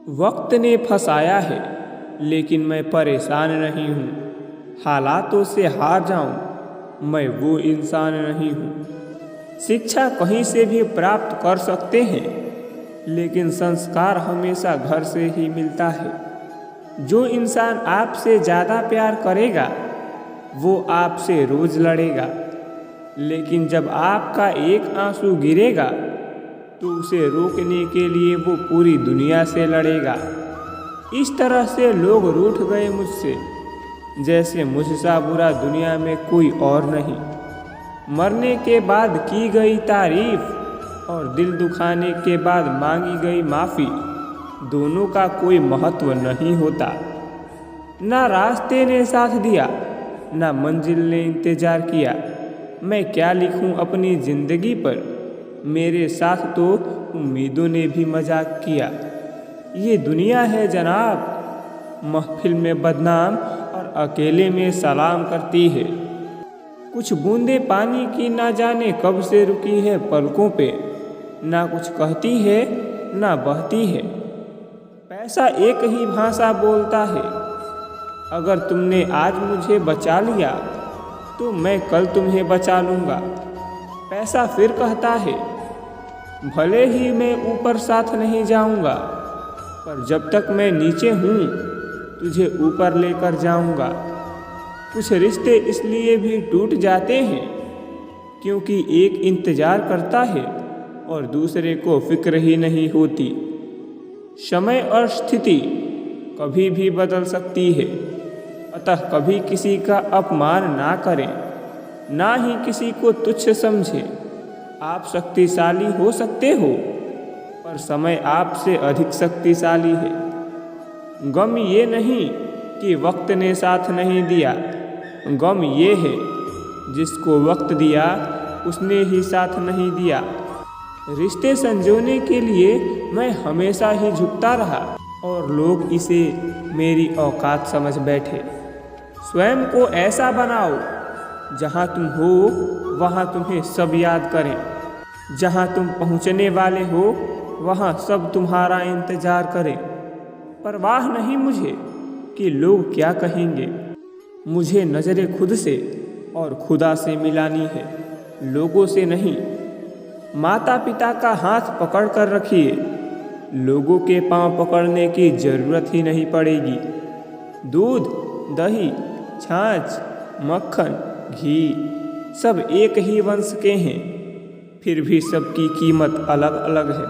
वक्त ने फंसाया है, लेकिन मैं परेशान नहीं हूँ। हालातों से हार जाऊँ, मैं वो इंसान नहीं हूँ। शिक्षा कहीं से भी प्राप्त कर सकते हैं, लेकिन संस्कार हमेशा घर से ही मिलता है। जो इंसान आपसे ज़्यादा प्यार करेगा, वो आपसे रोज़ लड़ेगा, लेकिन जब आपका एक आंसू गिरेगा तो उसे रोकने के लिए वो पूरी दुनिया से लड़ेगा। इस तरह से लोग रूठ गए मुझसे, जैसे मुझसा बुरा दुनिया में कोई और नहीं। मरने के बाद की गई तारीफ और दिल दुखाने के बाद मांगी गई माफ़ी, दोनों का कोई महत्व नहीं होता। ना रास्ते ने साथ दिया, ना मंजिल ने इंतज़ार किया। मैं क्या लिखूं अपनी ज़िंदगी पर, मेरे साथ तो उम्मीदों ने भी मजाक किया। ये दुनिया है जनाब, महफिल में बदनाम और अकेले में सलाम करती है। कुछ बूंदे पानी की ना जाने कब से रुकी है पलकों पे, ना कुछ कहती है ना बहती है। पैसा एक ही भाषा बोलता है। अगर तुमने आज मुझे बचा लिया तो मैं कल तुम्हें बचा लूँगा। पैसा फिर कहता है, भले ही मैं ऊपर साथ नहीं जाऊँगा, पर जब तक मैं नीचे हूँ तुझे ऊपर लेकर जाऊँगा। कुछ रिश्ते इसलिए भी टूट जाते हैं क्योंकि एक इंतज़ार करता है और दूसरे को फिक्र ही नहीं होती। समय और स्थिति कभी भी बदल सकती है, अतः कभी किसी का अपमान ना करें, ना ही किसी को तुच्छ समझें। आप शक्तिशाली हो सकते हो, पर समय आपसे अधिक शक्तिशाली है। गम ये नहीं कि वक्त ने साथ नहीं दिया, गम ये है जिसको वक्त दिया उसने ही साथ नहीं दिया। रिश्ते संजोने के लिए मैं हमेशा ही झुकता रहा और लोग इसे मेरी औकात समझ बैठे। स्वयं को ऐसा बनाओ जहाँ तुम हो वहाँ तुम्हें सब याद करें। जहाँ तुम पहुँचने वाले हो वहाँ सब तुम्हारा इंतज़ार करें। परवाह नहीं मुझे कि लोग क्या कहेंगे। मुझे नज़रें खुद से और खुदा से मिलानी है, लोगों से नहीं। माता पिता का हाथ पकड़ कर रखिए, लोगों के पांव पकड़ने की ज़रूरत ही नहीं पड़ेगी। दूध, दही, छाछ, मक्खन, घी सब एक ही वंश के हैं, फिर भी सबकी कीमत अलग अलग है।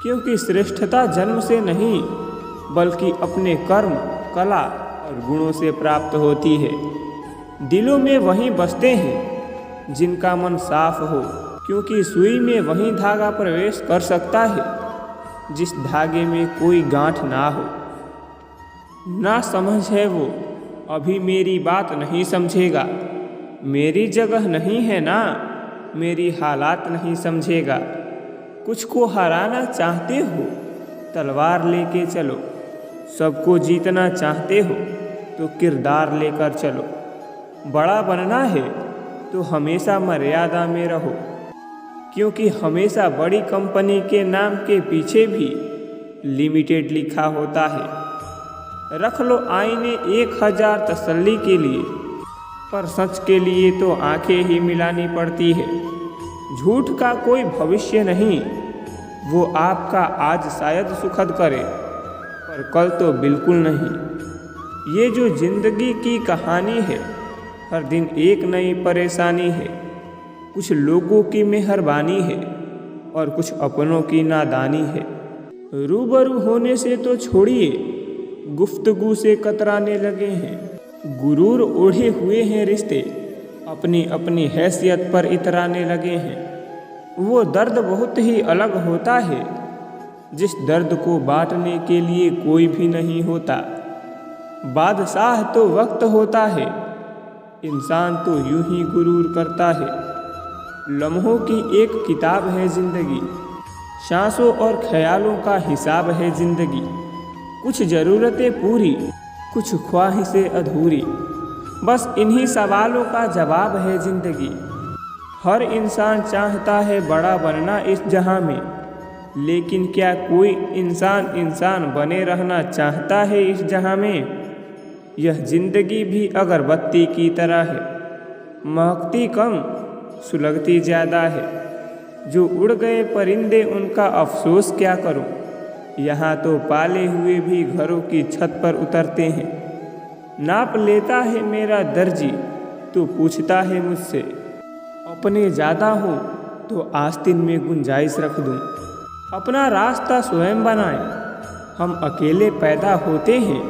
क्योंकि श्रेष्ठता जन्म से नहीं, बल्कि अपने कर्म, कला और गुणों से प्राप्त होती है। दिलों में वहीं बसते हैं जिनका मन साफ हो, क्योंकि सुई में वहीं धागा प्रवेश कर सकता है जिस धागे में कोई गांठ ना हो। ना समझ है वो, अभी मेरी बात नहीं समझेगा। मेरी जगह नहीं है ना, मेरी हालात नहीं समझेगा। कुछ को हराना चाहते हो, तलवार लेके चलो। सबको जीतना चाहते हो तो किरदार लेकर चलो। बड़ा बनना है तो हमेशा मर्यादा में रहो, क्योंकि हमेशा बड़ी कंपनी के नाम के पीछे भी लिमिटेड लिखा होता है। रख लो आईने 1000 तसल्ली के लिए, पर सच के लिए तो आंखें ही मिलानी पड़ती है। झूठ का कोई भविष्य नहीं, वो आपका आज शायद सुखद करे, पर कल तो बिल्कुल नहीं। ये जो जिंदगी की कहानी है, हर दिन एक नई परेशानी है। कुछ लोगों की मेहरबानी है और कुछ अपनों की नादानी है। रूबरू होने से तो छोड़िए, गुफ्तगू से कतराने लगे हैं। गुरूर ओढ़े हुए हैं रिश्ते, अपनी अपनी हैसियत पर इतराने लगे हैं। वो दर्द बहुत ही अलग होता है जिस दर्द को बांटने के लिए कोई भी नहीं होता। बादशाह तो वक्त होता है, इंसान तो यूं ही गुरूर करता है। लम्हों की एक किताब है ज़िंदगी, सांसों और ख्यालों का हिसाब है ज़िंदगी। कुछ ज़रूरतें पूरी, कुछ ख्वाहिशें अधूरी, बस इन्हीं सवालों का जवाब है ज़िंदगी। हर इंसान चाहता है बड़ा बनना इस जहां में, लेकिन क्या कोई इंसान बने रहना चाहता है इस जहां में? यह जिंदगी भी अगरबत्ती की तरह है, महकती कम, सुलगती ज़्यादा है। जो उड़ गए परिंदे उनका अफसोस क्या करूं? यहाँ तो पाले हुए भी घरों की छत पर उतरते हैं। नाप लेता है मेरा दर्जी तो पूछता है मुझसे, अपने ज़्यादा हो तो आस्तीन में गुंजाइश रख दूं। अपना रास्ता स्वयं बनाएं। हम अकेले पैदा होते हैं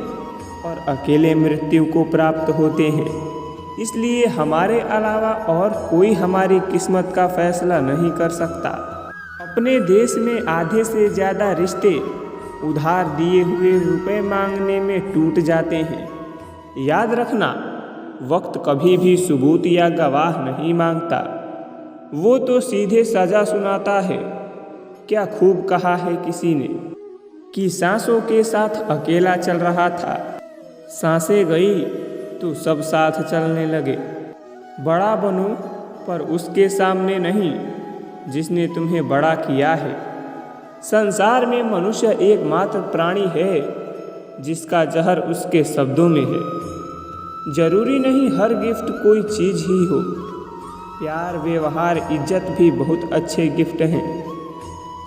और अकेले मृत्यु को प्राप्त होते हैं, इसलिए हमारे अलावा और कोई हमारी किस्मत का फैसला नहीं कर सकता। अपने देश में आधे से ज़्यादा रिश्ते उधार दिए हुए रुपए मांगने में टूट जाते हैं। याद रखना, वक्त कभी भी सबूत या गवाह नहीं मांगता, वो तो सीधे सज़ा सुनाता है। क्या खूब कहा है किसी ने कि सांसों के साथ अकेला चल रहा था, सांसें गई तो सब साथ चलने लगे। बड़ा बनो पर उसके सामने नहीं जिसने तुम्हें बड़ा किया है। संसार में मनुष्य एकमात्र प्राणी है जिसका जहर उसके शब्दों में है। जरूरी नहीं हर गिफ्ट कोई चीज़ ही हो, प्यार, व्यवहार, इज्जत भी बहुत अच्छे गिफ्ट हैं।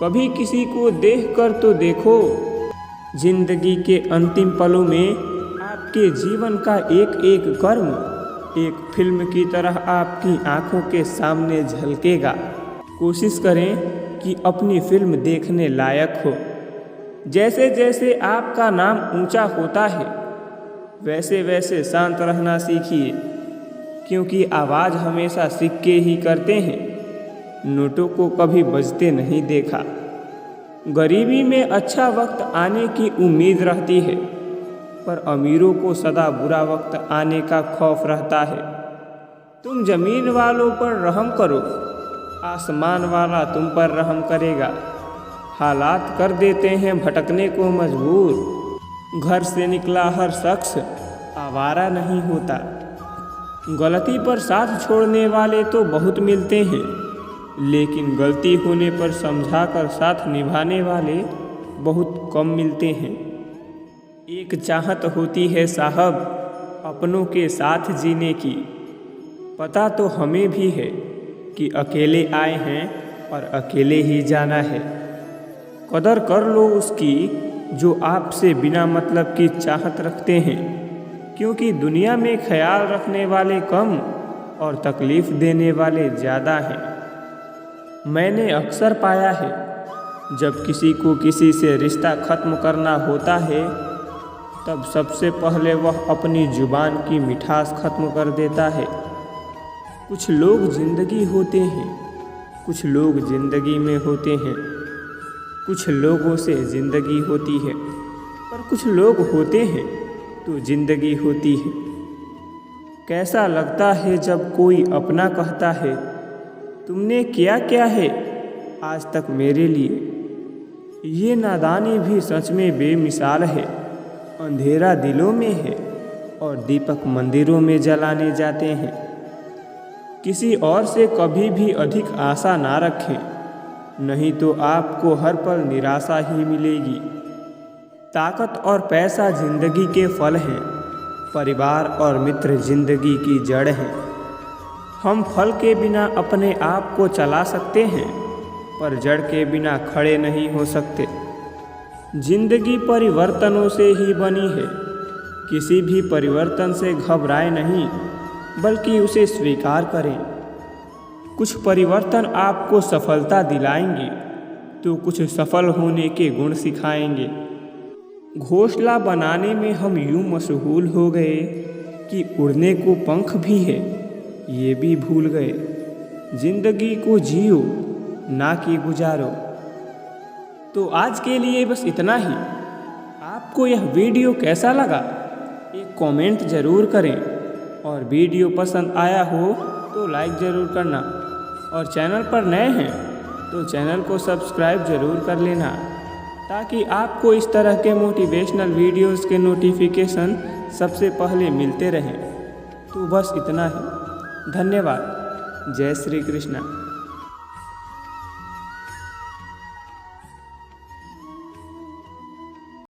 कभी किसी को देख कर तो देखो। जिंदगी के अंतिम पलों में आपके जीवन का एक एक कर्म एक फिल्म की तरह आपकी आंखों के सामने झलकेगा। कोशिश करें कि अपनी फिल्म देखने लायक हो। जैसे जैसे आपका नाम ऊंचा होता है वैसे वैसे शांत रहना सीखिए, क्योंकि आवाज़ हमेशा सिक्के ही करते हैं, नोटों को कभी बजते नहीं देखा। गरीबी में अच्छा वक्त आने की उम्मीद रहती है, पर अमीरों को सदा बुरा वक्त आने का खौफ रहता है। तुम जमीन वालों पर रहम करो, आसमान वाला तुम पर रहम करेगा। हालात कर देते हैं भटकने को मजबूर। घर से निकला हर शख्स आवारा नहीं होता। गलती पर साथ छोड़ने वाले तो बहुत मिलते हैं, लेकिन गलती होने पर समझाकर साथ निभाने वाले बहुत कम मिलते हैं। एक चाहत होती है साहब अपनों के साथ जीने की। पता तो हमें भी है कि अकेले आए हैं और अकेले ही जाना है। कदर कर लो उसकी जो आपसे बिना मतलब की चाहत रखते हैं, क्योंकि दुनिया में ख्याल रखने वाले कम और तकलीफ़ देने वाले ज़्यादा हैं। मैंने अक्सर पाया है जब किसी को किसी से रिश्ता ख़त्म करना होता है तब सबसे पहले वह अपनी ज़ुबान की मिठास ख़त्म कर देता है। कुछ लोग ज़िंदगी होते हैं, कुछ लोग ज़िंदगी में होते हैं। कुछ लोगों से ज़िंदगी होती है, पर कुछ लोग होते हैं तो ज़िंदगी होती है। कैसा लगता है जब कोई अपना कहता है, तुमने किया क्या है आज तक मेरे लिए। ये नादानी भी सच में बेमिसाल है। अंधेरा दिलों में है और दीपक मंदिरों में जलाने जाते हैं। किसी और से कभी भी अधिक आशा ना रखें, नहीं तो आपको हर पल निराशा ही मिलेगी। ताकत और पैसा जिंदगी के फल हैं, परिवार और मित्र जिंदगी की जड़ हैं। हम फल के बिना अपने आप को चला सकते हैं, पर जड़ के बिना खड़े नहीं हो सकते। जिंदगी परिवर्तनों से ही बनी है। किसी भी परिवर्तन से घबराएं नहीं, बल्कि उसे स्वीकार करें। कुछ परिवर्तन आपको सफलता दिलाएंगे तो कुछ सफल होने के गुण सिखाएंगे। घोंसला बनाने में हम यूं मशगूल हो गए कि उड़ने को पंख भी है ये भी भूल गए। जिंदगी को जियो ना कि गुजारो। तो आज के लिए बस इतना ही। आपको यह वीडियो कैसा लगा एक कमेंट ज़रूर करें, और वीडियो पसंद आया हो तो लाइक ज़रूर करना, और चैनल पर नए हैं तो चैनल को सब्सक्राइब ज़रूर कर लेना, ताकि आपको इस तरह के मोटिवेशनल वीडियोस के नोटिफिकेशन सबसे पहले मिलते रहें। तो बस इतना ही। धन्यवाद। जय श्री कृष्णा।